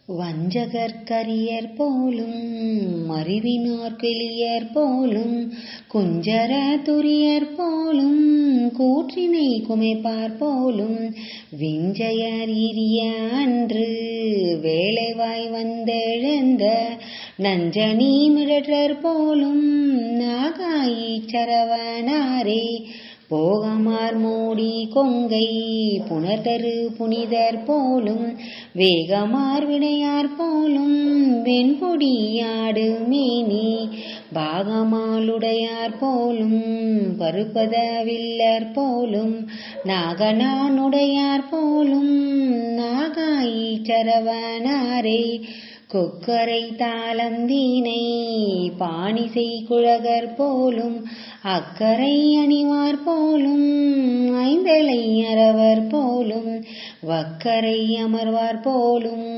வஞ்சகர்கரியர் போலும் அறிவினார் கிளியர் போலும் குஞ்சர துரியர் போலும் கூற்றினை குமைப்பார் போலும் விஞ்சையர் இரிய அன்று வேலைவாய் வந்தெழுந்த நஞ்சனி மிழற்றர் போலும் நாகாயி சரவனாரே போகமார் மூடி கொங்கை புனர்தரு புனிதர் போலும் வேகமார் விடையார் போலும் வெண்பொடியாடு மேனி பாகமாலுடையார் போலும் பருப்பத வில்லர் போலும் நாகனானுடையார் போலும் நாகாயி சரவனாரே கொக்கரை தாளந்தீனை பாணிசை குழகர் போலும் அக்கரை அணிவார் போலும் ஐந்தலை அரவர் போலும் வக்கரை அமர்வார் போலும்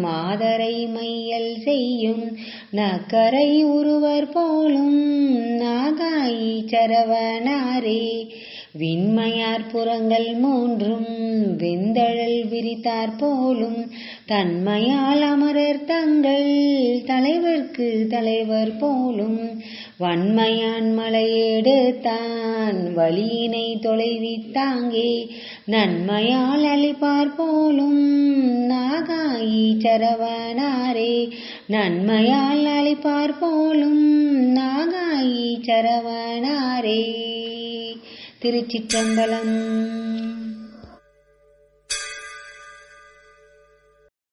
மாதரை மையல் செய்யும் நக்கரை உருவர் போலும் நாகாயி சரவனாரே விண்மையார் புறங்கள் மூன்றும் வெந்தழல் விரித்தார் போலும் தன்மையால் அமரர் தங்கள் தலைவர்க்கு தலைவர் போலும் வன்மையான் மலையெடுத்தான் வழியினை தொலைவித்தாங்கே நன்மையால் அளிப்பார் போலும் நாகாயி சரவனாரே நன்மையால் அளிப்பார் போலும் நாகாயி சரவனாரே. திருச்சிற்றம்பலம்.